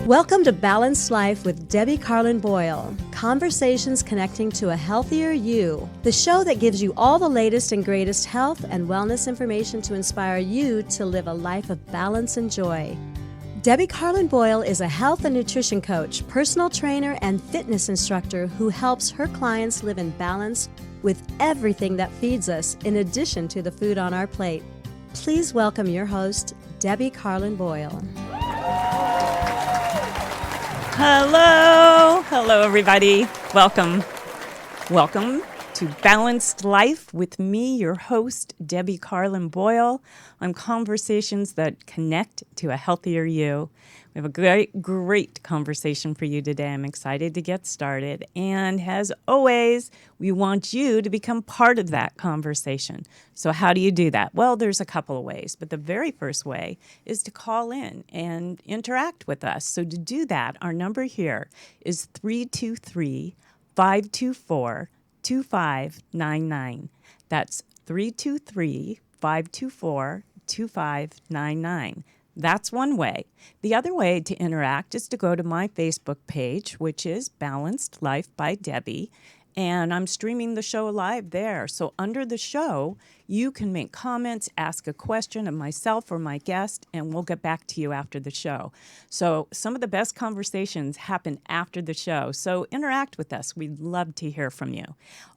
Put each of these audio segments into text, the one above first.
Welcome to Balanced Life with Debbie Carlin Boyle. Conversations connecting to a healthier you. The show that gives you all the latest and greatest health and wellness information to inspire you to live a life of balance and joy. Debbie Carlin Boyle is a health and nutrition coach, personal trainer, and fitness instructor who helps her clients live in balance with everything that feeds us, in addition to the food on our plate. Please welcome your host, Debbie Carlin Boyle. Hello everybody. Welcome to Balanced Life with me, your host, Debbie Carlin Boyle, on conversations that connect to a healthier you. We have a great conversation for you today. I'm excited to get started. And as always, we want you to become part of that conversation. So how do you do that? Well, there's a couple of ways, but the very first way is to call in and interact with us. So to do that, our number here is 323-524-2599. That's 323-524-2599. That's one way. The other way to interact is to go to my Facebook page, which is Balanced Life by Debbie, and I'm streaming the show live there. So under the show, you can make comments, ask a question of myself or my guest, and we'll get back to you after the show. So some of the best conversations happen after the show, so interact with us. We'd love to hear from you.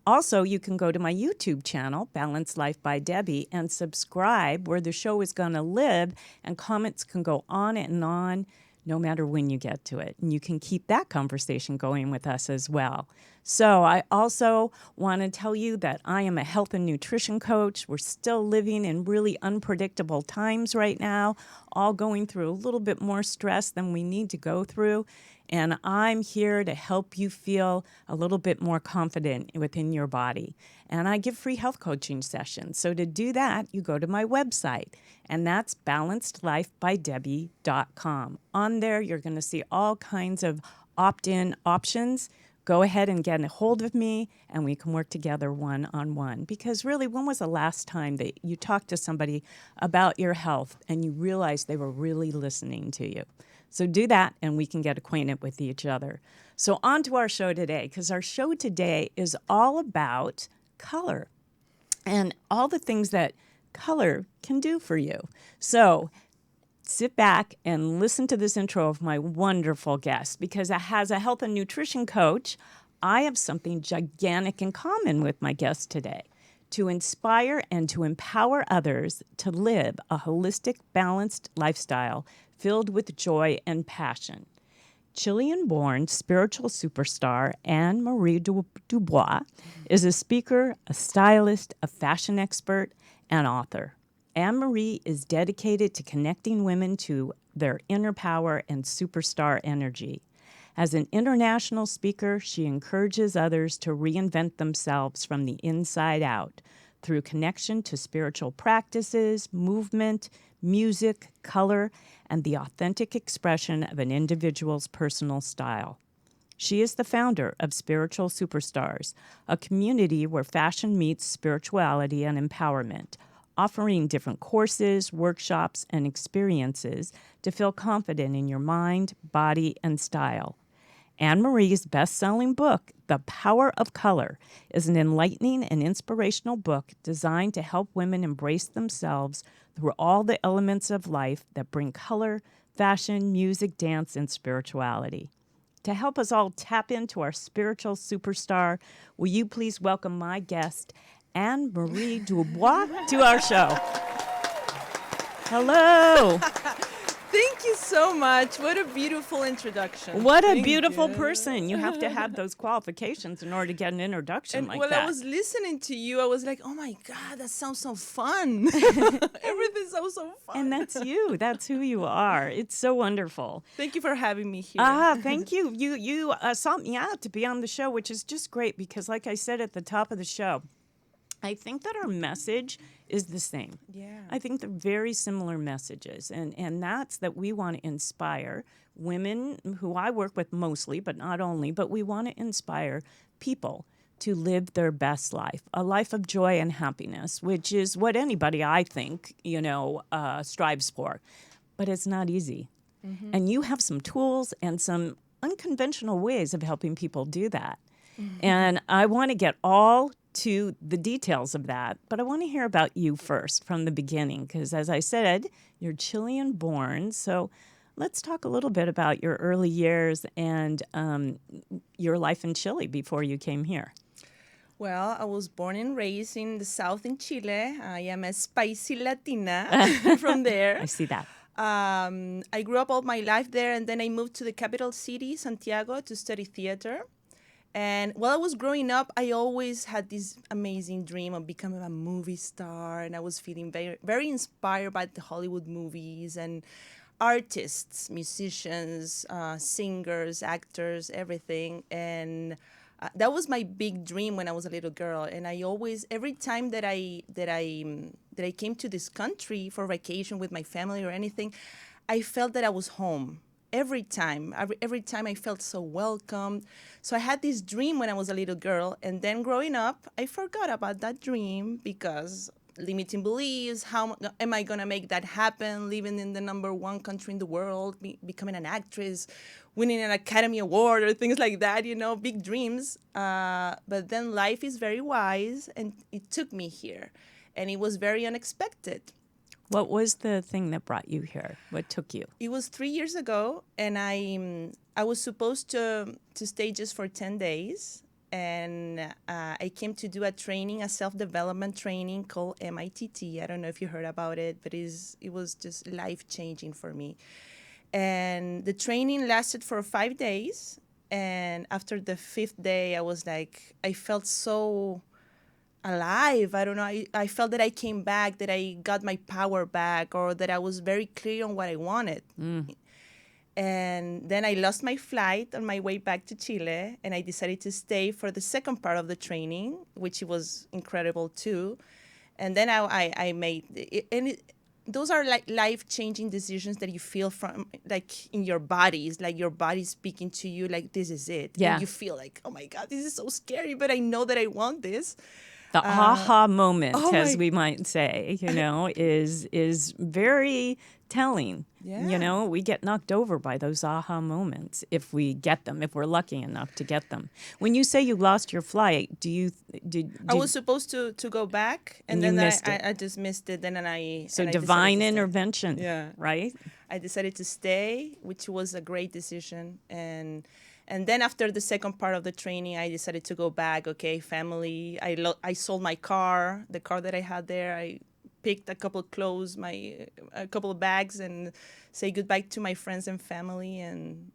Also, you can go to my YouTube channel, Balanced Life by Debbie, and subscribe where the show is going to live, and comments can go on and on no matter when you get to it. And you can keep that conversation going with us as well. So I also want to tell you that I am a health and nutrition coach. We're still living in really unpredictable times right now, all going through a little bit more stress than we need to go through. And I'm here to help you feel a little bit more confident within your body. And I give free health coaching sessions. So to do that, you go to my website, and that's balancedlifebydebbie.com. On there, you're going to see all kinds of opt-in options. Go ahead and get a hold of me, and we can work together one-on-one. Because really, when was the last time that you talked to somebody about your health and you realized they were really listening to you? So do that, and we can get acquainted with each other. So on to our show today, because our show today is all about color and all the things that color can do for you. So sit back and listen to this intro of my wonderful guest, because as a health and nutrition coach, I have something gigantic in common with my guest today: to inspire and to empower others to live a holistic, balanced lifestyle filled with joy and passion. Chilean-born spiritual superstar Anne Marie Dubois is a speaker, a stylist, a fashion expert, and author. Anne Marie is dedicated to connecting women to their inner power and superstar energy. As an international speaker, she encourages others to reinvent themselves from the inside out through connection to spiritual practices, movement, music, color, and the authentic expression of an individual's personal style. She is the founder of Spiritual Superstars, a community where fashion meets spirituality and empowerment, offering different courses, workshops, and experiences to feel confident in your mind, body, and style. Anne Marie's best-selling book, The Power of Color, is an enlightening and inspirational book designed to help women embrace themselves through all the elements of life that bring color, fashion, music, dance, and spirituality. To help us all tap into our spiritual superstar, will you please welcome my guest, Anne Marie Dubois, to our show. Hello. Thank you so much. What a beautiful introduction. What a beautiful person. You have to have those qualifications in order to get an introduction like that. When I was listening to you, I was like, oh my God, that sounds so fun. Everything sounds so fun. And that's you. That's who you are. It's so wonderful. Thank you for having me here. Thank you. You sought me out to be on the show, which is just great because, like I said at the top of the show, I think that our message is the same. Yeah. I think they're very similar messages, and that's that we want to inspire women who I work with mostly, but not only, but we want to inspire people to live their best life, a life of joy and happiness, which is what anybody, I think, strives for. But it's not easy. And you have some tools and some unconventional ways of helping people do that. And I want to get all to the details of that, but I want to hear about you first from the beginning, because as I said, you're Chilean born. So let's talk a little bit about your early years and your life in Chile before you came here. Well, I was born and raised in the south in Chile. I am a spicy Latina from there. I see that. I grew up all my life there, and then I moved to the capital city, Santiago, to study theater. And while I was growing up, I always had this amazing dream of becoming a movie star, and I was feeling very, very inspired by the Hollywood movies and artists, musicians, singers, actors, everything. And that was my big dream when I was a little girl. And I always, every time that I came to this country for vacation with my family or anything, I felt that I was home. Every time I felt so welcome. So I had this dream when I was a little girl, and then growing up, I forgot about that dream because limiting beliefs, how am I gonna make that happen, living in the #1 country in the world, becoming an actress, winning an Academy Award or things like that, big dreams. But then life is very wise, and it took me here, and it was very unexpected. What was the thing that brought you here? What took you? It was 3 years ago, and I was supposed to stay just for 10 days. And I came to do a self-development training called MITT. I don't know if you heard about it, but it was just life-changing for me. And the training lasted for 5 days. And after the 5th day, I was like, I felt so alive. I don't know. I felt that I came back, that I got my power back, or that I was very clear on what I wanted. And then I lost my flight on my way back to Chile, and I decided to stay for the second part of the training, which was incredible too. And then I made it, and those are like life-changing decisions that you feel from, like, in your body. It's like your body speaking to you, like, this is it. Yeah. And you feel like, oh my God, this is so scary, but I know that I want this. The aha moment, oh as my- we might say, is very telling. Yeah. We get knocked over by those aha moments if we get them, if we're lucky enough to get them. When you say you lost your flight, I was supposed to go back, and And you then missed it. I just missed it. Then I so and I decided divine to stay. intervention, Yeah. right? I decided to stay, which was a great decision. And then after the second part of the training, I decided to go back. Okay, family. I sold my car, the car that I had there. I picked a couple of clothes, a couple of bags, and say goodbye to my friends and family, and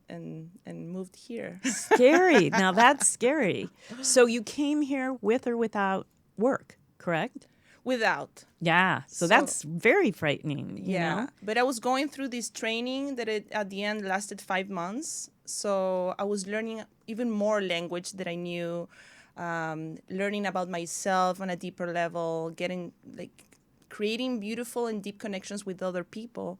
moved here. Scary. Now that's scary. So you came here with or without work, correct? Without. Yeah. So that's very frightening. You know? But I was going through this training that at the end lasted 5 months. So I was learning even more language that I knew, learning about myself on a deeper level, creating beautiful and deep connections with other people.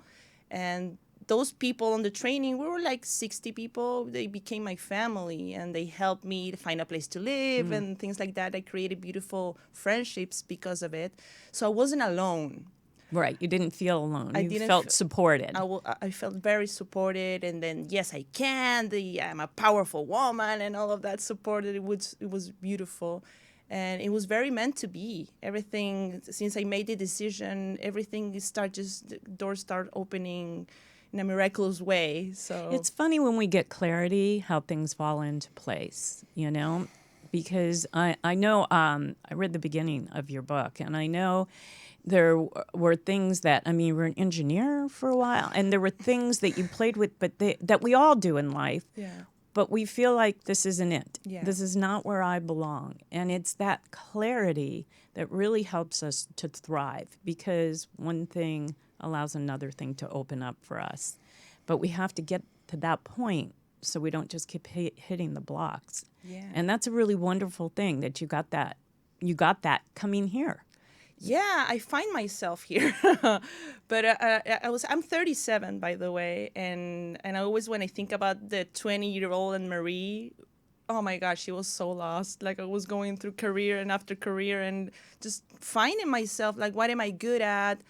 And those people on the training, we were like 60 people. They became my family, and they helped me to find a place to live and things like that. I created beautiful friendships because of it. So I wasn't alone. Right. You didn't feel alone. I You didn't felt fe- supported. I felt very supported, and then yes, I can. I'm a powerful woman, and all of that supported. It was beautiful, and it was very meant to be. Everything, since I made the decision, everything the doors start opening in a miraculous way. So It's funny when we get clarity how things fall into place, because I know I read the beginning of your book, and I know there were things that, you were an engineer for a while, and there were things that you played with, but that we all do in life. Yeah. But we feel like this isn't it. Yeah. This is not where I belong. And it's that clarity that really helps us to thrive, because one thing allows another thing to open up for us. But we have to get to that point so we don't just keep hitting the blocks. Yeah. And that's a really wonderful thing that you got that coming here. Yeah, I find myself here, but I'm 37, by the way, and I always, when I think about the 20-year-old Anne Marie, oh my gosh, she was so lost. Like, I was going through career and after career, and just finding myself, like, what am I good at?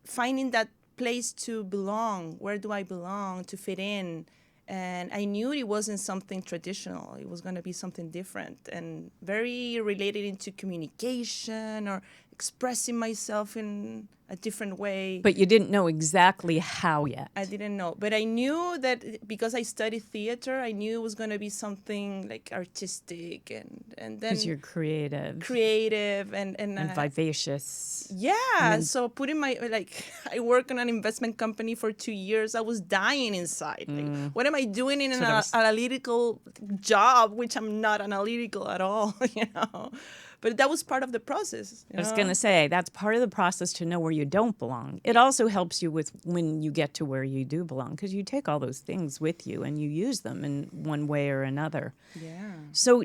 Finding that place to belong. Where do I belong to fit in? And I knew it wasn't something traditional. It was going to be something different and very related into communication or expressing myself in a different way. But you didn't know exactly how yet. I didn't know. But I knew that because I studied theater, I knew it was going to be something like artistic and then Because you're creative and vivacious. yeah. So putting I worked on an investment company for 2 years. I was dying inside. Like, what am I doing in an analytical job, which I'm not analytical at all, you know? But that was part of the process. I was going to say, that's part of the process to know where you don't belong. It also helps you with when you get to where you do belong, because you take all those things with you and you use them in one way or another. Yeah. So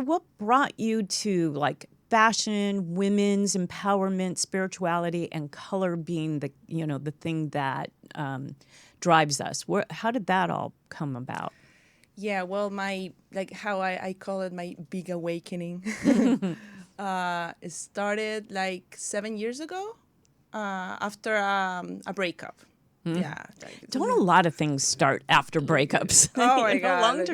what brought you to like fashion, women's empowerment, spirituality, and color being the thing that drives us? How did that all come about? Yeah, well, how I call it my big awakening. It started like 7 years ago after a breakup. Yeah. Don't a lot of things start after breakups? Oh, my God.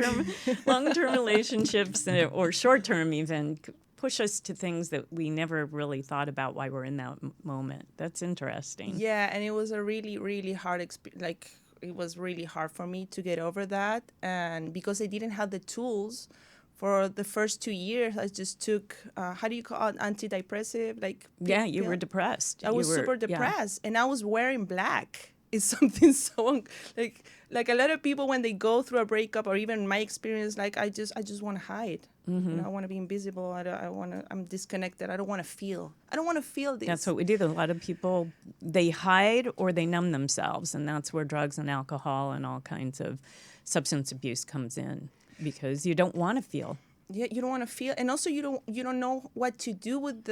Long-term relationships or short-term even push us to things that we never really thought about while we're in that moment. That's interesting. Yeah, and it was a really, really hard experience. It was really hard for me to get over that. And because I didn't have the tools for the first 2 years, I just took, how do you call it, antidepressive? Yeah, you were depressed. I was super depressed. And I was wearing black. It's something so, like a lot of people when they go through a breakup or even my experience, I just want to hide. Mm-hmm. You know, I want to be invisible. I'm disconnected. I don't want to feel. I don't want to feel this. That's what we do. A lot of people, they hide or they numb themselves, and that's where drugs and alcohol and all kinds of substance abuse comes in, because you don't want to feel. Yeah, you don't want to feel, and also you don't know what to do with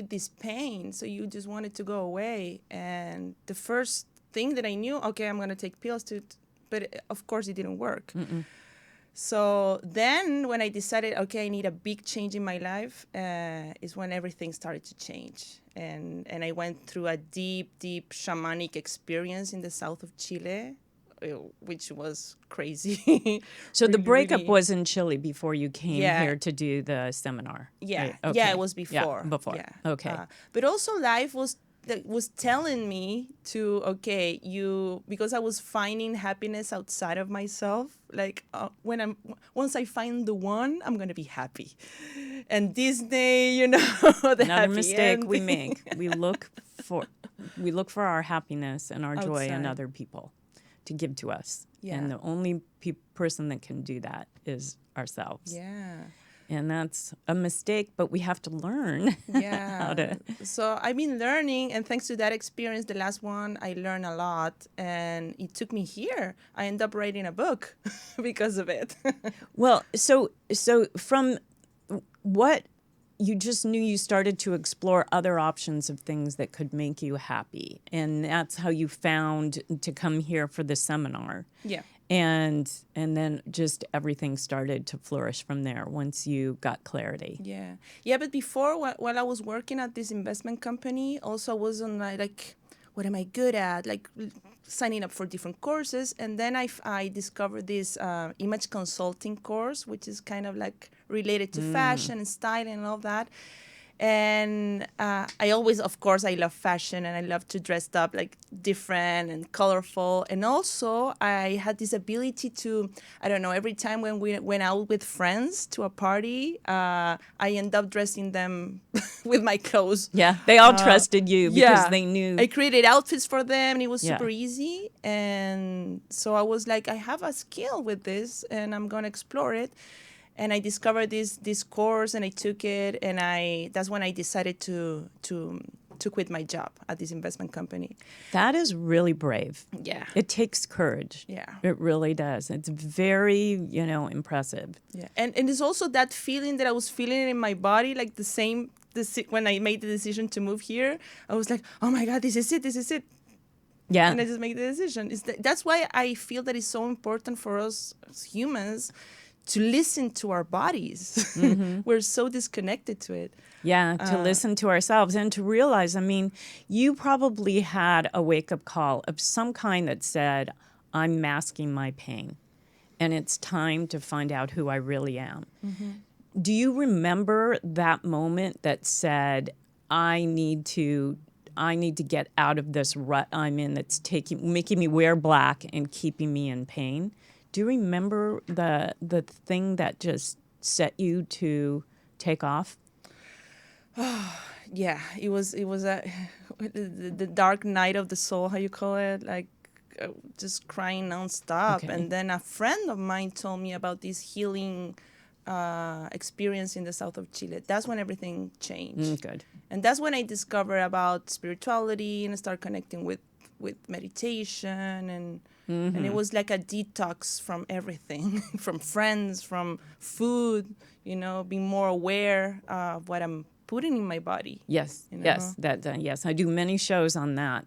this pain, so you just want it to go away. And the first thing that I knew, okay, I'm gonna take pills but of course it didn't work. Mm-mm. So then when I decided, okay, I need a big change in my life, is when everything started to change. And I went through a deep shamanic experience in the south of Chile, which was crazy. So the Really, breakup really. was in Chile before you came Yeah. here to do the seminar. Yeah, right? Okay. yeah, it was before. Yeah, before. Yeah. Okay. But also life was telling me to, okay, because I was finding happiness outside of myself. Once I find the one, I'm gonna be happy. And Disney, the Another happy mistake we ending. make. We look for our happiness and our joy in Outside. other people to give to us. Yeah. And the only person that can do that is ourselves. Yeah. And that's a mistake, but we have to learn Yeah. how to. So I've been learning, and thanks to that experience, the last one, I learned a lot, and it took me here. I ended up writing a book because of it. Well, so from what you just knew, you started to explore other options of things that could make you happy, and that's how you found to come here for the seminar. Yeah. And then just everything started to flourish from there once you got clarity. Yeah. Yeah, but before, while I was working at this investment company, also I was on what am I good at? Signing up for different courses. And then I discovered this image consulting course, which is kind of related to fashion and styling and all that. And I always, of course, I love fashion and I love to dress up different and colorful. And also I had this ability to, I don't know, every time when we went out with friends to a party, I end up dressing them with my clothes. Yeah, they all trusted you because they knew. I created outfits for them and it was Yeah. super easy. And so I was like, I have a skill with this and I'm going to explore it. And I discovered this course and I took it, and that's when I decided to quit my job at this investment company. That is really brave. Yeah. It takes courage. Yeah. It really does. It's very, impressive. Yeah. And it's also that feeling that I was feeling in my body, when I made the decision to move here. I was like, oh my God, this is it. Yeah. And I just made the decision. That's why I feel that it's so important for us as humans to listen to our bodies. We're so disconnected to it. Yeah, to listen to ourselves and to realize, I mean, you probably had a wake-up call of some kind that said, I'm masking my pain, and it's time to find out who I really am. Do you remember that moment that said, I need to get out of this rut I'm in that's making me wear black and keeping me in pain? Do you remember the thing that just set you to take off? Yeah, it was the dark night of the soul, how you call it, like just crying nonstop. Okay. And then a friend of mine told me about this healing experience in the south of Chile. That's when everything changed. Good. And that's when I discovered about spirituality and start connecting with meditation and it was like a detox from everything, from friends, from food, being more aware of what I'm putting in my body. Yes, yes, yes. I do many shows on that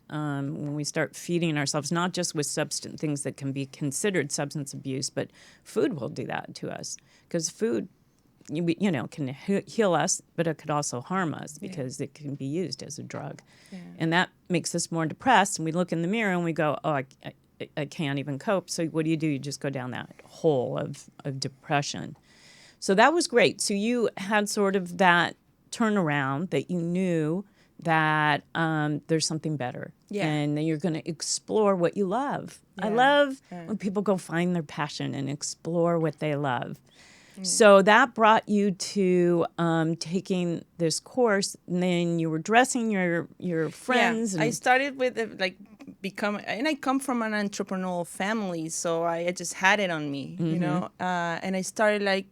when we start feeding ourselves, not just with things that can be considered substance abuse, but food will do that to us because food, can heal us, but it could also harm us because it can be used as a drug. Yeah. And that makes us more depressed. And we look in the mirror and we go, oh, I can't even cope. So what do? You just go down that hole of depression. So that was great. So you had sort of that turnaround that you knew that there's something better. Yeah. And then you're going to explore what you love. Yeah. I love when people go find their passion and explore what they love. So that brought you to taking this course, and then you were dressing your friends. Yeah, I started with and I come from an entrepreneurial family, so I just had it on me, and I started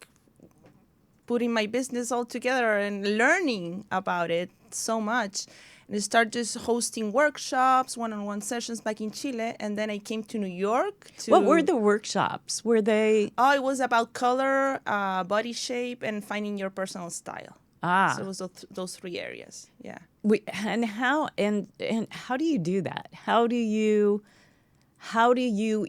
putting my business all together and learning about it so much. And I started just hosting workshops, one-on-one sessions back in Chile. And then I came to New York. What were the workshops? Were they? Oh, it was about color, body shape, and finding your personal style. So it was those three areas. Yeah. And how do you do that? How do you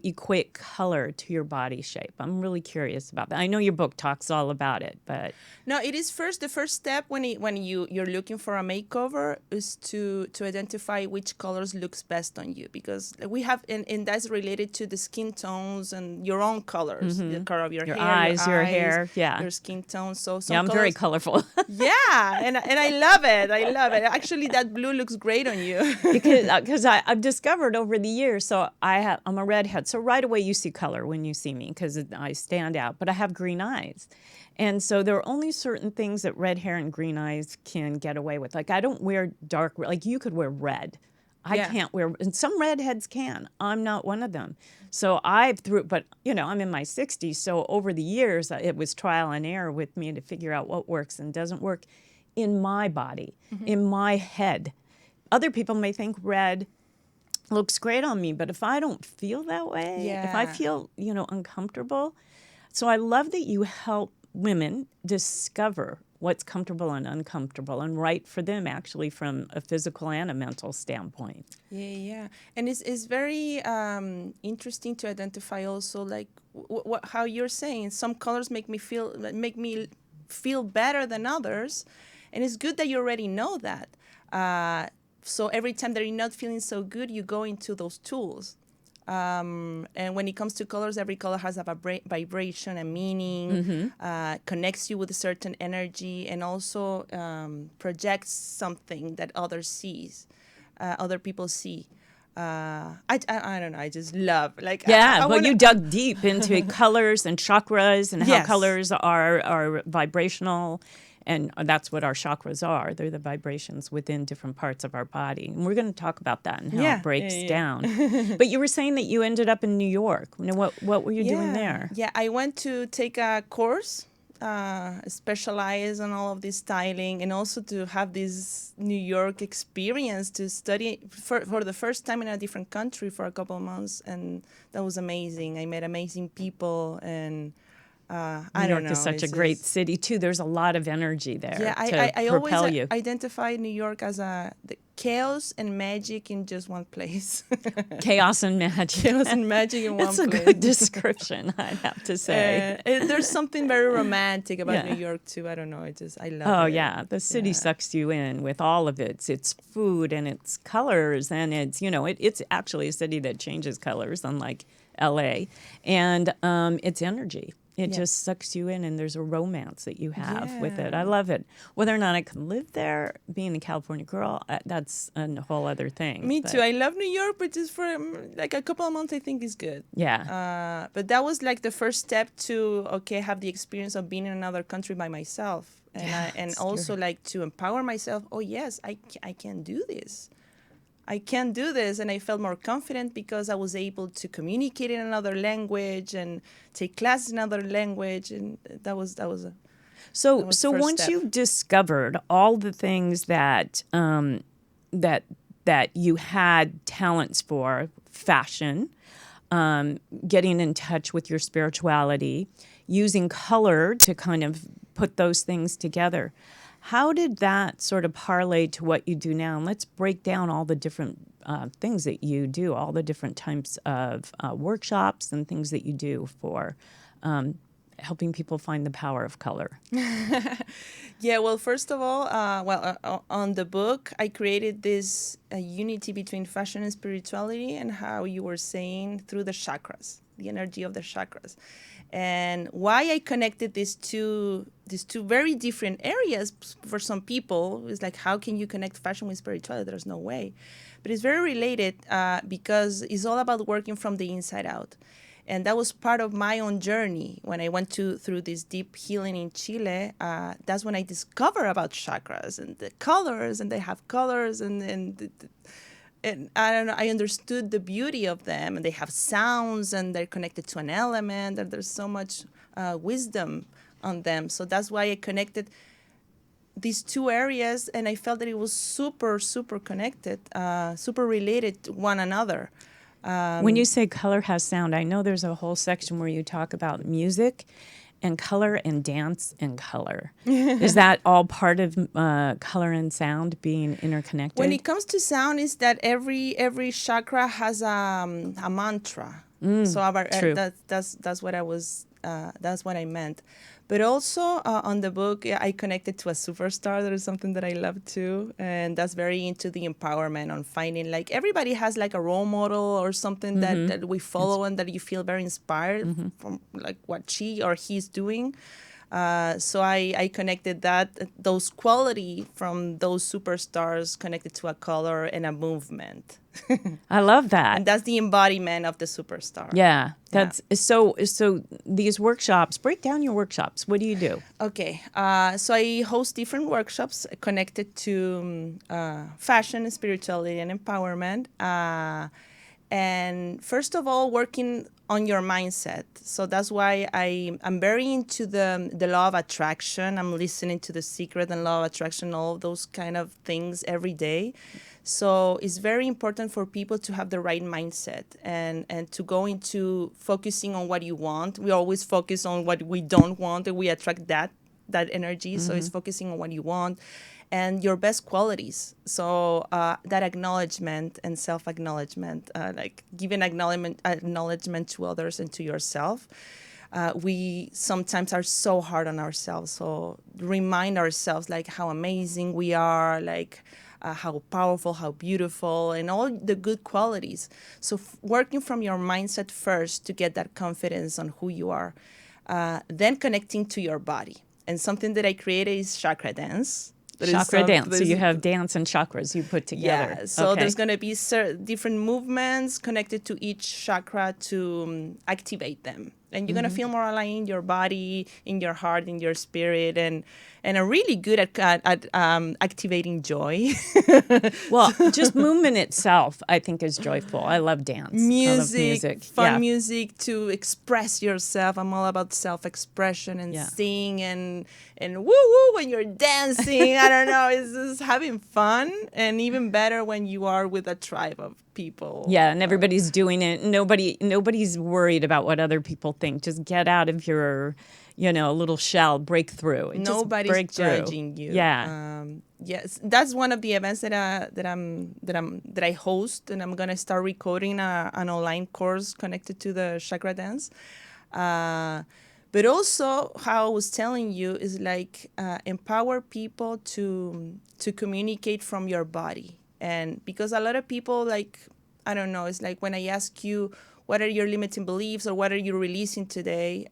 equate color to your body shape? I'm really curious about that. I know your book talks all about it, but no, it is the first step when you're looking for a makeover is to identify which colors looks best on you, because we have and that's related to the skin tones and your own colors, the color of your hair, eyes, your hair, your skin tone. So I'm very colorful. Yeah, and I love it. I love it. Actually, that blue looks great on you. because I've discovered over the years. So I'm a redhead, so right away you see color when you see me because I stand out. But I have green eyes, and so there are only certain things that red hair and green eyes can get away with. Like I don't wear dark. Like you could wear red. I can't wear, and some redheads can. I'm not one of them. So but I'm in my 60s. So over the years, it was trial and error with me to figure out what works and doesn't work in my body, in my head. Other people may think red looks great on me, but if I don't feel that way, if I feel, uncomfortable. So I love that you help women discover what's comfortable and uncomfortable and right for them actually from a physical and a mental standpoint. Yeah. And it's very interesting to identify also how you're saying some colors make me feel better than others. And it's good that you already know that. So every time that you're not feeling so good, you go into those tools. And when it comes to colors, every color has a vibration, a meaning, connects you with a certain energy, and also projects something that other people see. I don't know. I just love you dug deep into colors and chakras and how colors are vibrational. And that's what our chakras are. They're the vibrations within different parts of our body. And we're going to talk about that and how it breaks down. But you were saying that you ended up in New York. What were you doing there? Yeah, I went to take a course, specialize in all of this styling, and also to have this New York experience to study for the first time in a different country for a couple of months. And that was amazing. I met amazing people and I New don't York know. is such a It's great just- city too. There's a lot of energy there Yeah, to I always propel you. identify New York as the chaos and magic in just one place. Chaos and magic. Chaos and magic in one It's a place. good description, I'd have to say. And there's something very romantic about Yeah. New York too. I don't know. I love Oh it. yeah, the city sucks you in with all of its food and its colors, and it's actually a city that changes colors, unlike L.A. And its energy. It Yeah. just sucks you in, and there's a romance that you have with it. I Yeah. love it. Whether or not I can live there, being a California girl, that's a whole other thing. Me But, too. I love New York, but just for like a couple of months, I think is good. Yeah. But that was like the first step to have the experience of being in another country by myself, and it's also like to empower myself. Oh yes, I can do this. I can do this, and I felt more confident because I was able to communicate in another language and take classes in another language, and that was a So, was so first once step. you've discovered all the things that that you had talents for, fashion, getting in touch with your spirituality, using color to kind of put those things together, how did that sort of parlay to what you do now? And let's break down all the different things that you do, all the different types of workshops and things that you do for helping people find the power of color. Yeah, well, first of all, on the book, I created this unity between fashion and spirituality, and how you were saying through the chakras, the energy of the chakras, and why I connected these two very different areas. For some people, it's like, how can you connect fashion with spirituality? There's no way, but it's very related because it's all about working from the inside out. And that was part of my own journey when I went through this deep healing in Chile. That's when I discovered about chakras and the colors, and they have colors, and I don't know. I understood the beauty of them, and they have sounds, and they're connected to an element, and there's so much wisdom on them. So that's why I connected these two areas, and I felt that it was super, super connected, super related to one another. When you say color has sound, I know there's a whole section where you talk about music and color and dance and color. Is that all part of color and sound being interconnected? When it comes to sound, is that every chakra has a mantra. true. That's what I was. That's what I meant. But also on the book, I connected to a superstar. That is something that I love too, and that's very into the empowerment on finding, like, everybody has like a role model or something that we follow and that you feel very inspired from, like what she or he's doing. So I connected those quality from those superstars connected to a color and a movement. I love that. And that's the embodiment of the superstar. Yeah, that's so. So these workshops, break down your workshops. What do you do? Okay, so I host different workshops connected to fashion, spirituality, and empowerment. And first of all, working on your mindset. So that's why I'm very into the law of attraction. I'm listening to The Secret and Law of Attraction, all those kind of things every day. So it's very important for people to have the right mindset and to go into focusing on what you want. We always focus on what we don't want, and we attract that energy. So it's focusing on what you want and your best qualities. So that acknowledgement and self-acknowledgement, like giving acknowledgement to others and to yourself. We sometimes are so hard on ourselves. So remind ourselves like how amazing we are, like how powerful, how beautiful, and all the good qualities. So working from your mindset first to get that confidence on who you are, then connecting to your body. And something that I created is Chakra Dance. Chakra dance. So you have dance and chakras you put together. Yeah, so Okay. there's going to be different movements connected to each chakra to activate them. And you're going to feel more aligned in your body, in your heart, in your spirit, and are really good at activating joy. Well, just movement itself, I think, is joyful. I love dance. I love music. Fun Yeah. music to express yourself. I'm all about self-expression and Yeah. sing and woo-woo when you're dancing. I don't know, it's just having fun, and even better when you are with a tribe of people. Yeah, and everybody's doing it. Nobody's worried about what other people think. Just get out of your, little shell, break through. Nobody's judging you. Yeah. Yes, that's one of the events that I host, and I'm gonna start recording an online course connected to the Chakra Dance. But also, how I was telling you is like empower people to communicate from your body, and because a lot of people I don't know, it's like when I ask you what are your limiting beliefs or what are you releasing today.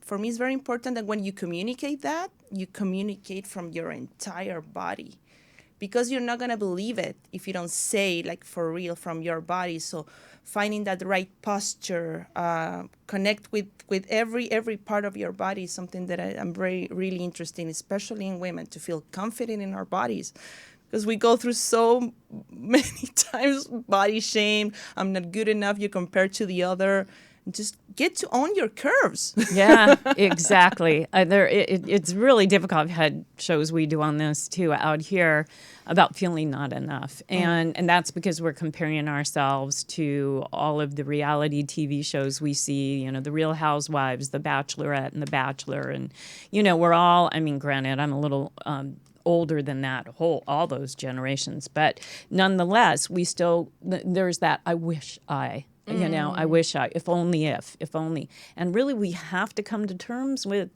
For me, it's very important that when you communicate from your entire body, because you're not going to believe it if you don't say like for real from your body. So finding that right posture, connect with every part of your body is something that I'm really interested in, especially in women, to feel confident in our bodies. Because we go through so many times body shame. I'm not good enough. You compare to the other. Just get to own your curves. Yeah, exactly. It's really difficult. I've had shows we do on this too out here about feeling not enough. And that's because we're comparing ourselves to all of the reality TV shows we see, the Real Housewives, The Bachelorette and The Bachelor. And, we're all, granted, I'm a little older than that all those generations. But nonetheless, we still, there's that I wish I. I wish if only. And really, we have to come to terms with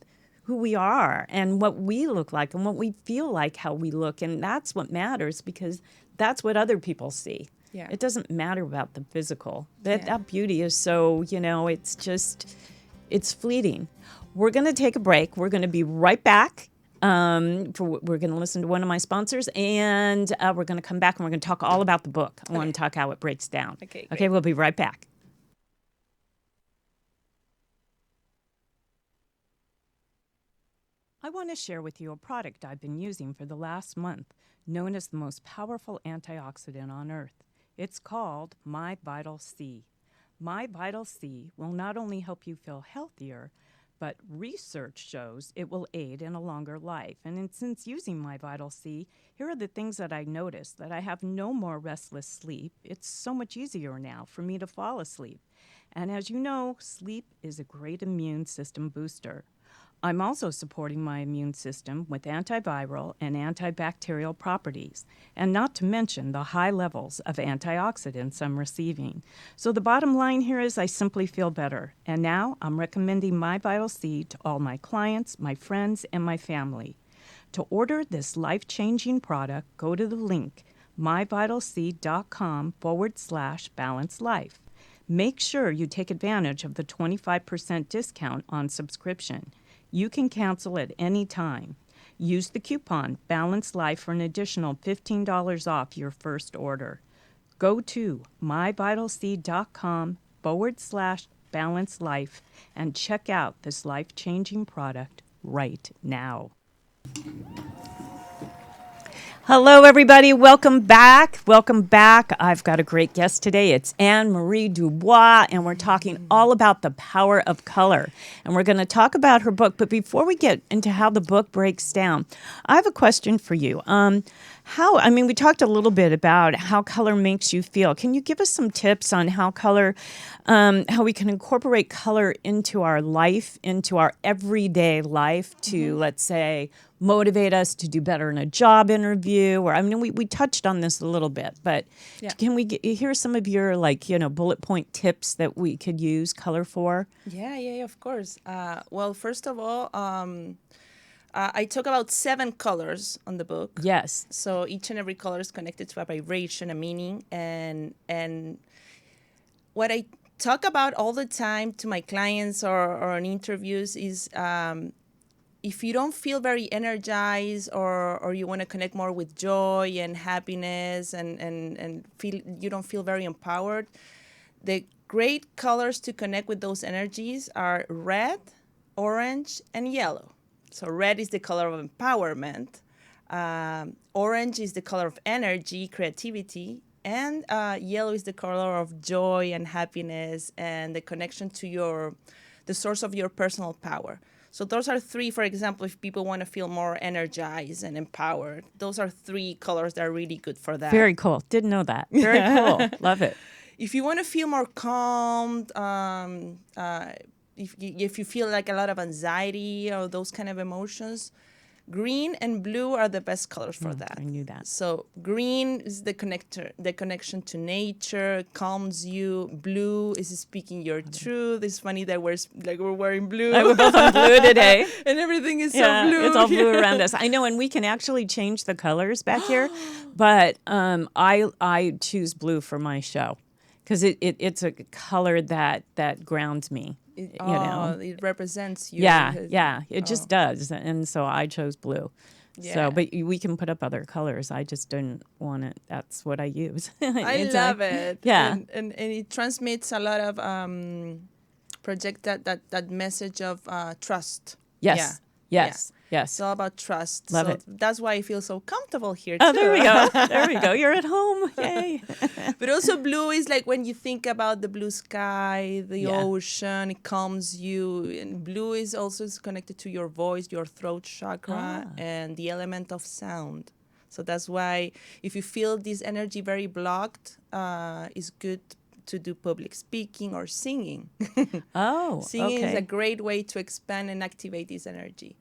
who we are and what we look like and what we feel like, how we look. And that's what matters, because that's what other people see. Yeah. It doesn't matter about the physical. That beauty is so, it's fleeting. We're going to take a break. We're going to be right back. We're going to listen to one of my sponsors, and we're going to come back and we're going to talk all about the book. I want to talk how it breaks down. Okay, we'll be right back. I want to share with you a product I've been using for the last month, known as the most powerful antioxidant on earth. It's called My Vital C. My Vital C will not only help you feel healthier, but research shows it will aid in a longer life. And since using My Vital C, here are the things that I noticed: that I have no more restless sleep. It's so much easier now for me to fall asleep. And as you know, sleep is a great immune system booster. I'm also supporting my immune system with antiviral and antibacterial properties, and not to mention the high levels of antioxidants I'm receiving. So the bottom line here is I simply feel better. And now I'm recommending My Vital C to all my clients, my friends, and my family. To order this life-changing product, go to the link myvitalc.com/balanced life. Make sure you take advantage of the 25% discount on subscription. You can cancel at any time. Use the coupon Balanced Life for an additional $15 off your first order. Go to myvitalc.com/balanced life and check out this life-changing product right now. Hello, everybody. Welcome back. Welcome back. I've got a great guest today. It's Anne Marie Dubois, and we're talking all about the power of color. And we're going to talk about her book. But before we get into how the book breaks down, I have a question for you. We talked a little bit about how color makes you feel. Can you give us some tips on how we can incorporate color into our life, into our everyday life to, let's say, motivate us to do better in a job interview? Or we touched on this a little bit, but can we hear some of your bullet point tips that we could use color for? Yeah, of course. Well, first of all, I talk about 7 colors on the book. Yes. So each and every color is connected to a vibration, a meaning, and what I talk about all the time to my clients or in interviews is if you don't feel very energized or you want to connect more with joy and happiness and feel you don't feel very empowered, the great colors to connect with those energies are red, orange, and yellow. So red is the color of empowerment. Orange is the color of energy, creativity. And yellow is the color of joy and happiness and the connection to the source of your personal power. So those are 3, for example, if people want to feel more energized and empowered. Those are 3 colors that are really good for that. Very cool. Didn't know that. Very cool. Love it. If you want to feel more calm, if you feel like a lot of anxiety or those kind of emotions, green and blue are the best colors for that. I knew that. So green is the connection to nature, calms you. Blue is speaking your truth. It's funny that we're wearing blue. We're both on blue today. And everything is Yeah, so blue. it's all blue around us. I know, and we can actually change the colors back here, but I choose blue for my show because it's a color that grounds me. It represents you. Yeah, it just does, and so I chose blue. Yeah. So, but we can put up other colors. I just didn't want it. That's what I use. I love it. Yeah, and it transmits a lot of project that message of trust. Yes. Yes. It's all about trust. Love so it. That's why I feel so comfortable here Oh, too. there we go. There we go. You're at home. Yay. But also blue is like when you think about the blue sky, the ocean, it calms you. And blue is also connected to your voice, your throat chakra, and the element of sound. So that's why if you feel this energy very blocked, it's good to do public speaking or singing. Singing is a great way to expand and activate this energy.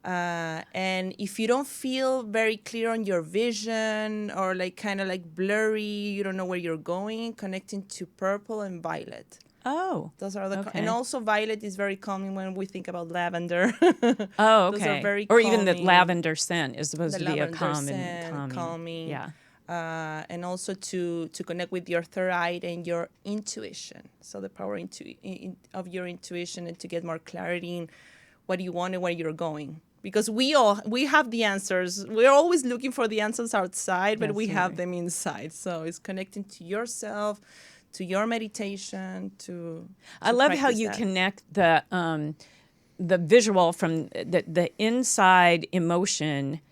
And if you don't feel very clear on your vision or like kind of like blurry, you don't know where you're going, connecting to purple and violet. Those are the and also violet is very calming when we think about lavender. Those are very or calming. even the lavender scent is supposed to be a calming. Yeah. And also to connect with your third eye and your intuition. So the power of your intuition and to get more clarity in what you want and where you're going. Because we have the answers. We're always looking for the answers outside, but we have them inside. So it's connecting to yourself, to your meditation, to I love how you connect the visual from the inside emotion,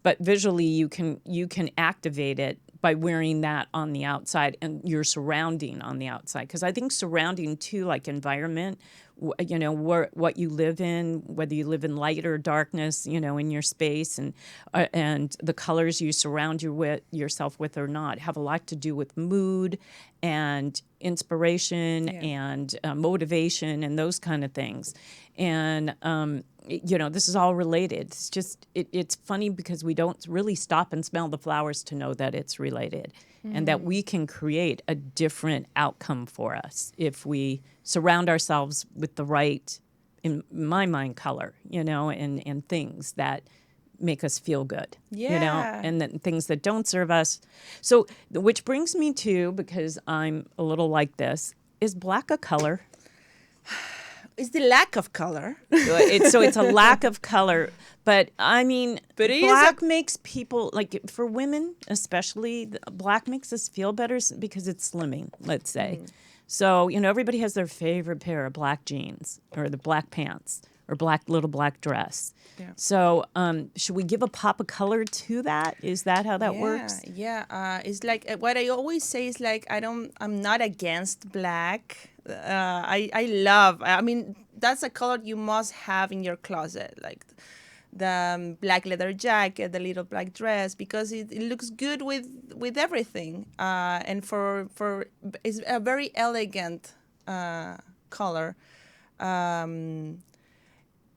but visually you can activate it by wearing that on the outside and your surrounding on the outside. Because I think surrounding too, like environment, what you live in, whether you live in light or darkness, in your space, and the colors you surround yourself with or not, have a lot to do with mood and inspiration and motivation and those kind of things. And this is all related. It's just it's funny because we don't really stop and smell the flowers to know that it's related, and that we can create a different outcome for us if we surround ourselves with the right, in my mind, color, and things that make us feel good, and then things that don't serve us. So, which brings me to, because I'm a little like this, is black a color? It's the lack of color. It's a lack of color. But I mean, black makes people, like for women especially, black makes us feel better because it's slimming, let's say. So, everybody has their favorite pair of black jeans or the black pants or little black dress. Yeah. So should we give a pop of color to that? Is that how that works? Yeah. It's like what I always say is like I'm not against black. I mean, that's a color you must have in your closet, like the black leather jacket, the little black dress, because it looks good with everything. And for it's a very elegant color.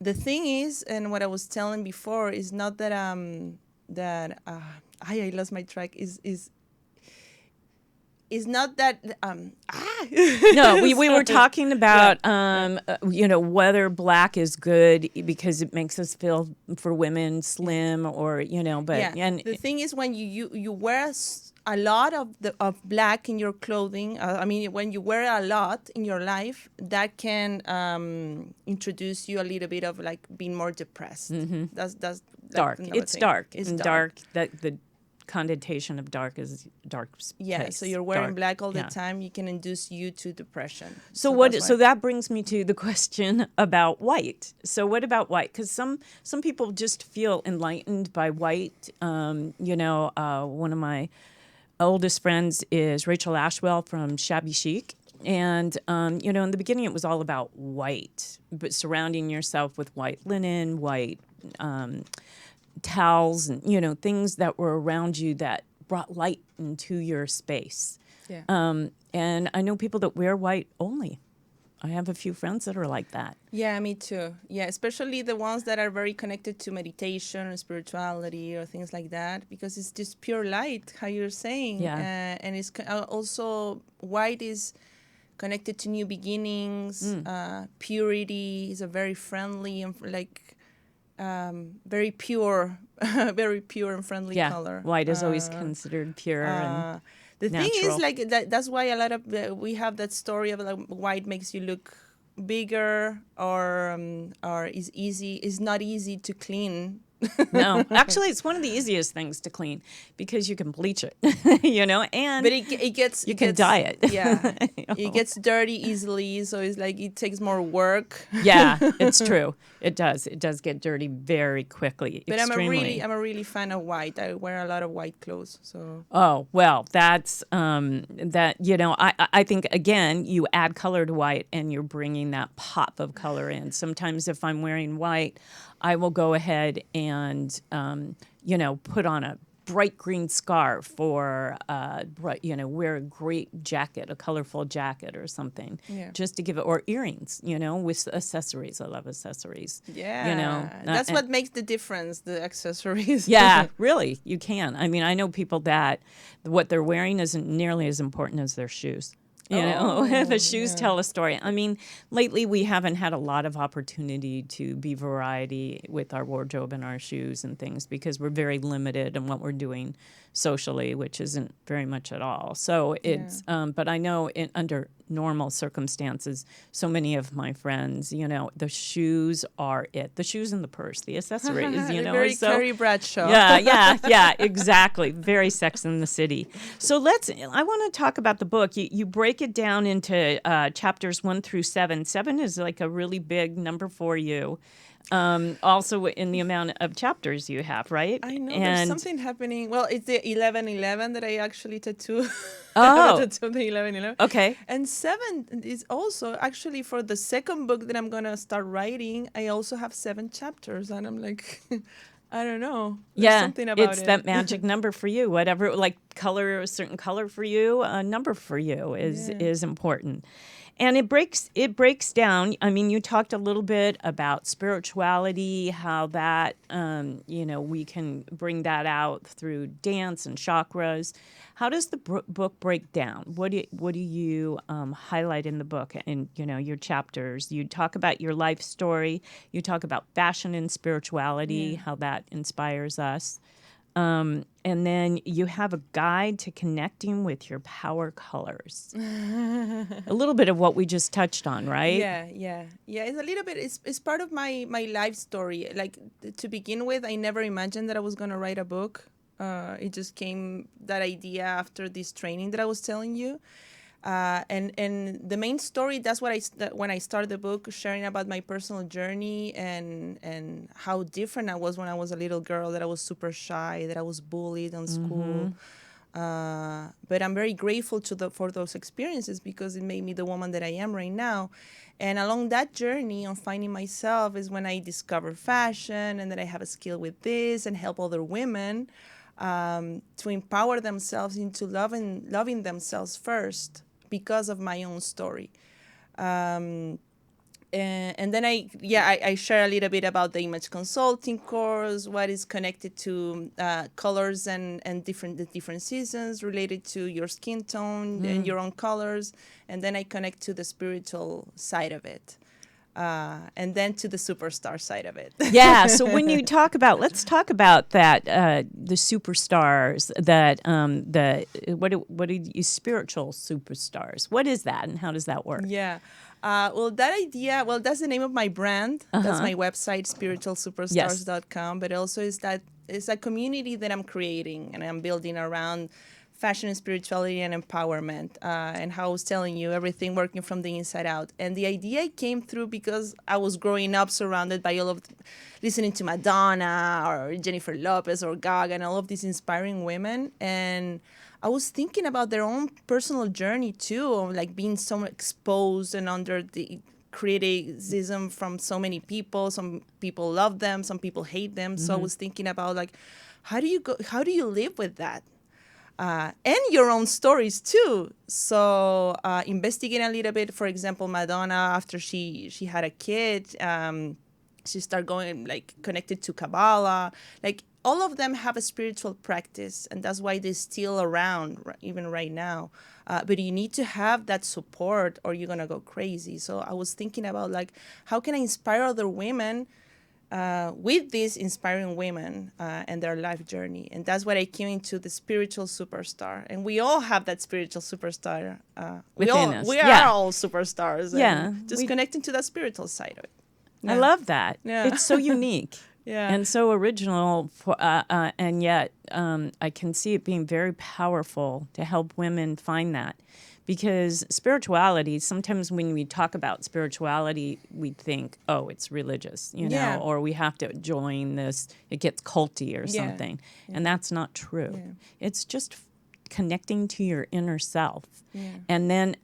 The thing is, and what I was telling before is not that I lost my track. Is not that No, we were talking about whether black is good because it makes us feel, for women, slim, or but and the thing is, when you wear a lot of black in your clothing, when you wear a lot in your life, that can introduce you a little bit of like being more depressed. That's dark. It's thing. Dark. It's dark. That the connotation of dark is dark space. Yeah, so you're wearing black all the time, you can induce you to depression. So that brings me to the question about white. So what about white? Because some people just feel enlightened by white. One of my oldest friends is Rachel Ashwell from Shabby Chic. And, in the beginning it was all about white, but surrounding yourself with white linen, white towels, and things that were around you that brought light into your space. And I know people that wear white only. I have a few friends that are like that. Yeah, me too. Yeah, especially the ones that are very connected to meditation or spirituality or things like that, because it's just pure light, how you're saying. Yeah. And it's also white is connected to new beginnings. Purity is a very friendly and very pure, very pure and friendly color. White is always considered pure and the natural. thing is, like that's why a lot of we have that story of like white makes you look bigger or is not easy to clean. No, actually, it's one of the easiest things to clean because you can bleach it, and But it gets you can dye it. Yeah, it gets dirty easily, so it's like it takes more work. Yeah, it's true. It does. It does get dirty very quickly. But extremely. I'm a really fan of white. I wear a lot of white clothes. So Oh, well, that's I think again you add color to white and you're bringing that pop of color in. Sometimes if I'm wearing white, I will go ahead and put on a bright green scarf or wear a great jacket, a colorful jacket or something, just to give it, or earrings, with accessories. I love accessories. Yeah, that's what makes the difference, the accessories. Yeah, really, you can. I mean, I know people that what they're wearing isn't nearly as important as their shoes. The shoes tell a story. I mean, lately we haven't had a lot of opportunity to be variety with our wardrobe and our shoes and things because we're very limited in what we're doing socially, which isn't very much at all. So it's, but I know under normal circumstances, so many of my friends, the shoes are it. The shoes and the purse, the accessories, Very Carrie Bradshaw. Yeah, exactly. Very Sex in the City. So I want to talk about the book. You break it down into chapters 1 through 7. 7 is like a really big number for you. Also in the amount of chapters you have, right? I know there's something happening. Well, it's the 11/11 that I actually tattoo. Oh, tattoo the 11/11. Okay. And 7 is also actually for the second book that I'm gonna start writing. I also have 7 chapters, and I'm like, I don't know. There's something about it's it. that magic number for you. Whatever, like color, a certain color for you, a number for you is important. And it breaks down. I mean, you talked a little bit about spirituality, how that, we can bring that out through dance and chakras. How does the book break down? What do you highlight in the book and, your chapters? You talk about your life story. You talk about fashion and spirituality, how that inspires us. And then you have a guide to connecting with your power colors. A little bit of what we just touched on, right? Yeah. It's a little bit. It's part of my life story. Like to begin with, I never imagined that I was gonna write a book. It just came, that idea, after this training that I was telling you. And the main story, that's what when I started the book, sharing about my personal journey and how different I was when I was a little girl, that I was super shy, that I was bullied on school. But I'm very grateful for those experiences because it made me the woman that I am right now. And along that journey on finding myself is when I discovered fashion and that I have a skill with this and help other women to empower themselves into loving themselves first, because of my own story. And then I share a little bit about the image consulting course, what is connected to colors and the different seasons related to your skin tone and your own colors. And then I connect to the spiritual side of it. And then to the superstar side of it. Yeah. So when you let's talk about that, the superstars, that what are you, spiritual superstars? What is that, and how does that work? Yeah. That's the name of my brand. That's my website, spiritualsuperstars.com. But also it's a community that I'm creating and I'm building around fashion and spirituality and empowerment, and how I was telling you, everything working from the inside out. And the idea came through because I was growing up surrounded by listening to Madonna or Jennifer Lopez or Gaga and all of these inspiring women. And I was thinking about their own personal journey too, of like being so exposed and under the criticism from so many people. Some people love them, some people hate them. So I was thinking about like, how do you live with that? and your own stories too. So investigate a little bit. For example, Madonna, after she had a kid, she started going like connected to Kabbalah. Like all of them have a spiritual practice, and that's why they're still around even right now. But you need to have that support, or you're gonna go crazy. So I was thinking about like, how can I inspire other women with these inspiring women and their life journey? And that's what I came into the spiritual superstar. And we all have that spiritual superstar Within us. We Yeah. are all superstars. Yeah. And just connecting to that spiritual side of it. I love that. Yeah. It's so unique. Yeah. And so original, and yet I can see it being very powerful to help women find that. Because spirituality, sometimes when we talk about spirituality, we think, oh, it's religious, you know, Yeah. or we have to join this, it gets culty or Yeah. something. And that's not true. Yeah. It's just connecting to your inner self. Yeah. And then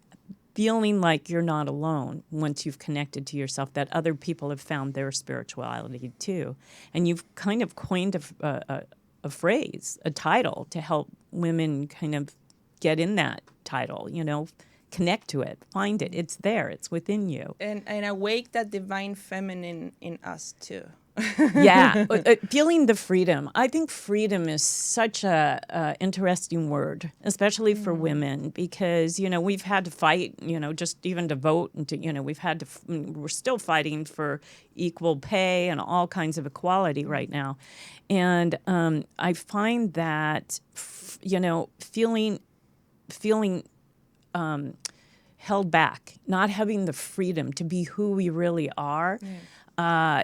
feeling like you're not alone once you've connected to yourself, that other people have found their spirituality too. And you've kind of coined a phrase, a title to help women kind of get in that title, you know, connect to it, find it. It's there. It's within you. And awake that divine feminine in us too. Yeah, feeling the freedom. I think freedom is such a interesting word, especially for women, because, you know, we've had to fight, you know, just even to vote, and to, you know, we're still fighting for equal pay and all kinds of equality right now. And I find that, you know, feeling held back, not having the freedom to be who we really are.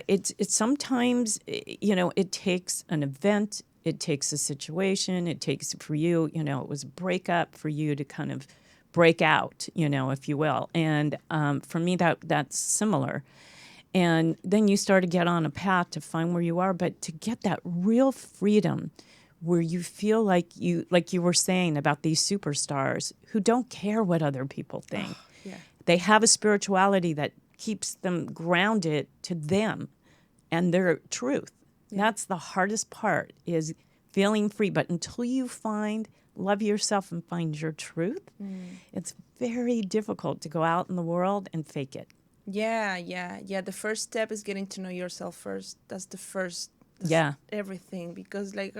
It's sometimes, you know, it takes an event, it takes a situation, it takes for you, you know, it was a breakup for you to kind of break out, you know, if you will. And for me, that's similar. And then you start to get on a path to find where you are, but to get that real freedom where you feel like you were saying about these superstars who don't care what other people think. Yeah. They have a spirituality that keeps them grounded to them and their truth. That's the hardest part, is feeling free. But until you love yourself and find your truth, it's very difficult to go out in the world and fake it. Yeah. The first step is getting to know yourself first. That's the first. Everything, because like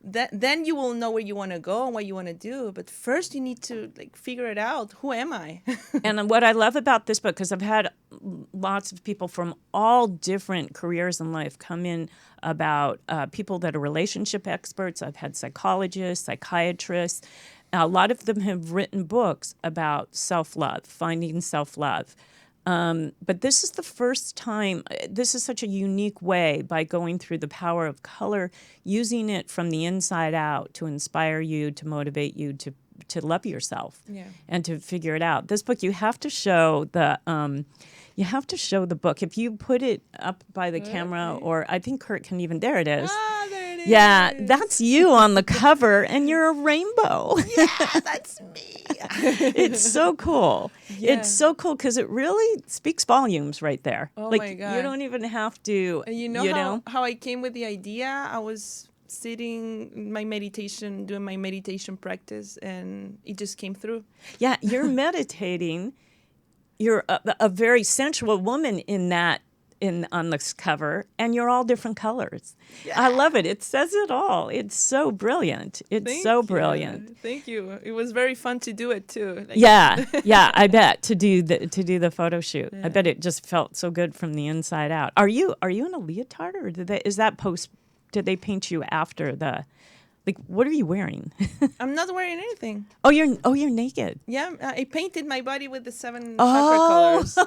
then you will know where you want to go and what you want to do. But first you need to like figure it out. Who am I? And what I love about this book, because I've had lots of people from all different careers in life come in about people that are relationship experts. I've had psychologists, psychiatrists. A lot of them have written books about self-love, finding self-love. But this is the first time, this is such a unique way, by going through the power of color, using it from the inside out to inspire you, to motivate you, to love yourself, and to figure it out. This book, you have to show the book. If you put it up by the camera, or I think Kurt can even, there it is. There it is. Yeah, that's you on the cover, and you're a rainbow. Yeah, that's me. It's so cool. Yeah. It's so cool because it really speaks volumes right there. Oh like, my God. you don't even have to, And you know how I came with the idea? I was sitting in my meditation, doing my meditation practice, and it just came through. Yeah, you're meditating. You're a very sensual woman on this cover, and you're all different colors. Yeah. I love it. It says it all. It's so brilliant. It's so brilliant. Thank you. It was very fun to do it too. Like, yeah. I bet to do the photo shoot. Yeah. I bet it just felt so good from the inside out. Are you in a leotard, or did they paint you after the? Like, what are you wearing? I'm not wearing anything. Oh, you're naked. Yeah, I painted my body with the 7 chakra colors.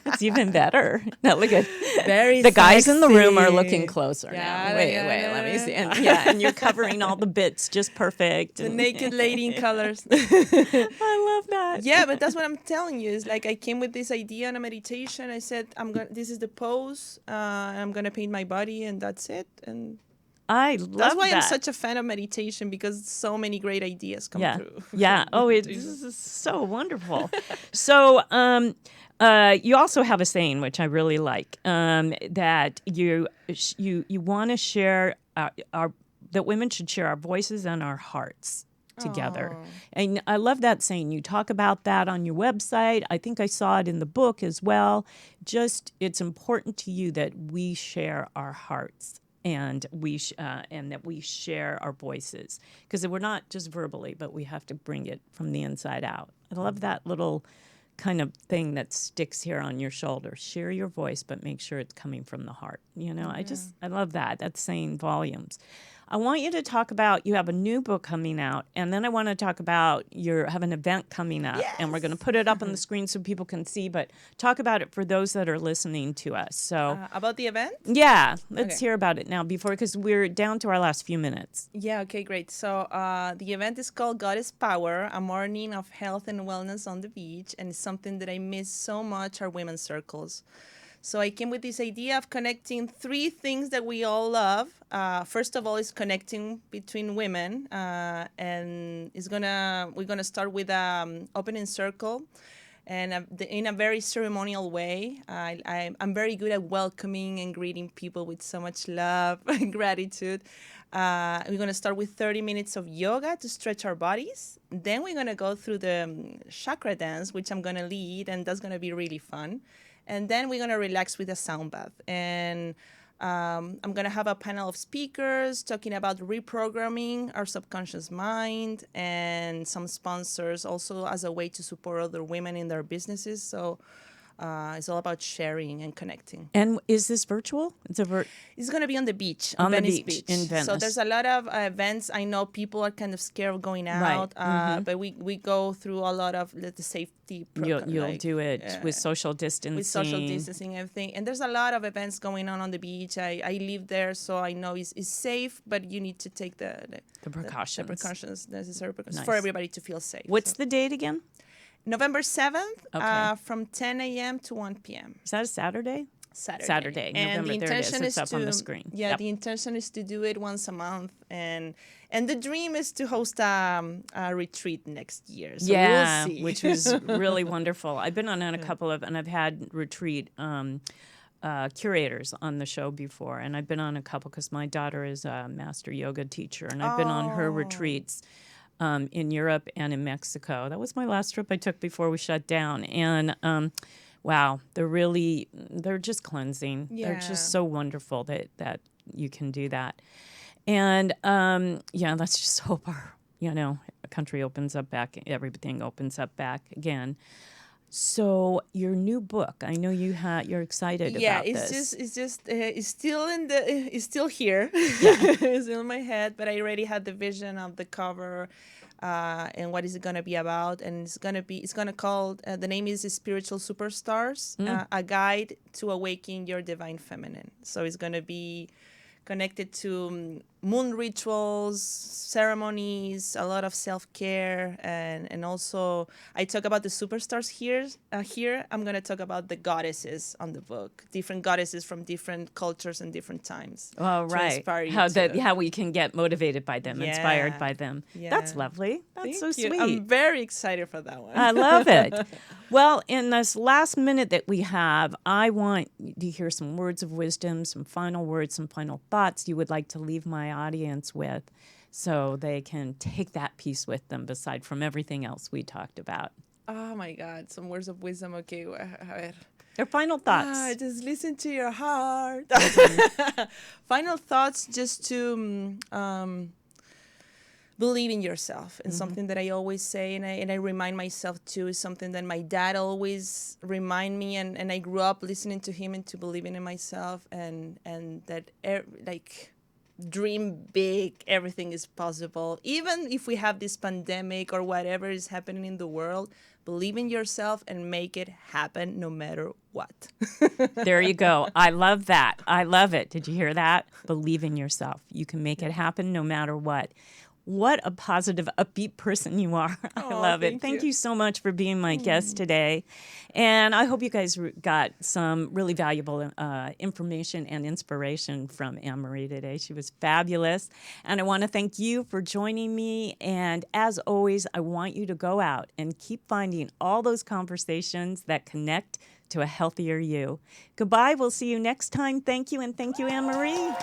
It's even better. Now look at very the guys sexy. in the room are looking closer Yeah, now. Wait, let me see. And you're covering all the bits just perfect. The naked lady in colors. I love that. Yeah, but that's what I'm telling you. Is like I came with this idea on a meditation. I said, this is the pose. I'm gonna paint my body, and that's it. And I love that's why that. I'm such a fan of meditation, because so many great ideas come through. Yeah. Oh, this is so wonderful. So, you also have a saying, which I really like, that you want to share that women should share our voices and our hearts together. Oh. And I love that saying. You talk about that on your website. I think I saw it in the book as well. Just, it's important to you that we share our hearts and and that we share our voices, because we're not just verbally, but we have to bring it from the inside out. I love that little kind of thing that sticks here on your shoulder. Share your voice, but make sure it's coming from the heart. I love that. That's saying volumes. I want you to talk about, you have a new book coming out, and then I want to talk about have an event coming up, and we're going to put it up on the screen so people can see, but talk about it for those that are listening to us. So About the event? yeah, let's hear about it now because we're down to our last few minutes. Yeah, okay, great. So the event is called Goddess Power, a morning of health and wellness on the beach, and it's something that I miss so much, our women's circles. So I came with this idea of connecting 3 things that we all love. First of all, is connecting between women, and we're gonna start with opening circle, and in a very ceremonial way. I'm very good at welcoming and greeting people with so much love and gratitude. We're gonna start with 30 minutes of yoga to stretch our bodies. Then we're gonna go through the Chakra Dance, which I'm gonna lead, and that's gonna be really fun. And then we're going to relax with a sound bath. And I'm going to have a panel of speakers talking about reprogramming our subconscious mind, and some sponsors also as a way to support other women in their businesses. So it's all about sharing and connecting. And is this virtual? It's going to be on the beach, on Venice the beach in Venice. So there's a lot of events. I know people are kind of scared of going out, but we go through a lot of the safety program. You'll do it with social distancing. With social distancing and everything. And there's a lot of events going on the beach. I live there, so I know it's safe, but you need to take the precautions. The precautions, necessary precautions for everybody to feel safe. What's the date again? November 7th, from 10 a.m. to 1 p.m. Is that a Saturday? Saturday. And November, the intention there it is. It's up on the screen. Yeah, Yep. The intention is to do it once a month, and the dream is to host a retreat next year. So we'll see. Which was really wonderful. I've been on a couple of, and I've had retreat curators on the show before, and I've been on a couple because my daughter is a master yoga teacher, and I've been on her retreats. In Europe and in Mexico. That was my last trip I took before we shut down. And wow, they're just cleansing. Yeah. They're just so wonderful that you can do that. And let's just hope our country opens up back, everything opens up back again. So your new book, I know you're excited about this. It's still here. It's still in my head, but I already had the vision of the cover, and what is it going to be about, and the name is Spiritual Superstars, a guide to awaken your divine feminine. So it's going to be connected to moon rituals, ceremonies, a lot of self-care, and also I talk about the superstars here. I'm going to talk about the goddesses on the book, different goddesses from different cultures and different times. Oh, right. How we can get motivated by them, inspired by them. Yeah. That's lovely. That's so sweet. I'm very excited for that one. I love it. Well, in this last minute that we have, I want to hear some words of wisdom, some final words, some final thoughts you would like to leave my audience with, so they can take that piece with them aside from everything else we talked about. Oh my God, some words of wisdom. Okay, a ver. Your final thoughts. Just listen to your heart. Final thoughts, just to believe in yourself. And something that I always say, and I remind myself too, is something that my dad always remind me, and I grew up listening to him and to believing in myself, and that dream big, everything is possible. Even if we have this pandemic or whatever is happening in the world, believe in yourself and make it happen no matter what. There you go. I love that. I love it. Did you hear that? Believe in yourself. You can make it happen no matter what. What a positive, upbeat person you are. I love it. Thank you so much for being my guest today. And I hope you guys got some really valuable information and inspiration from Anne Marie today. She was fabulous. And I want to thank you for joining me. And as always, I want you to go out and keep finding all those conversations that connect to a healthier you. Goodbye. We'll see you next time. Thank you. And thank you, Anne Marie.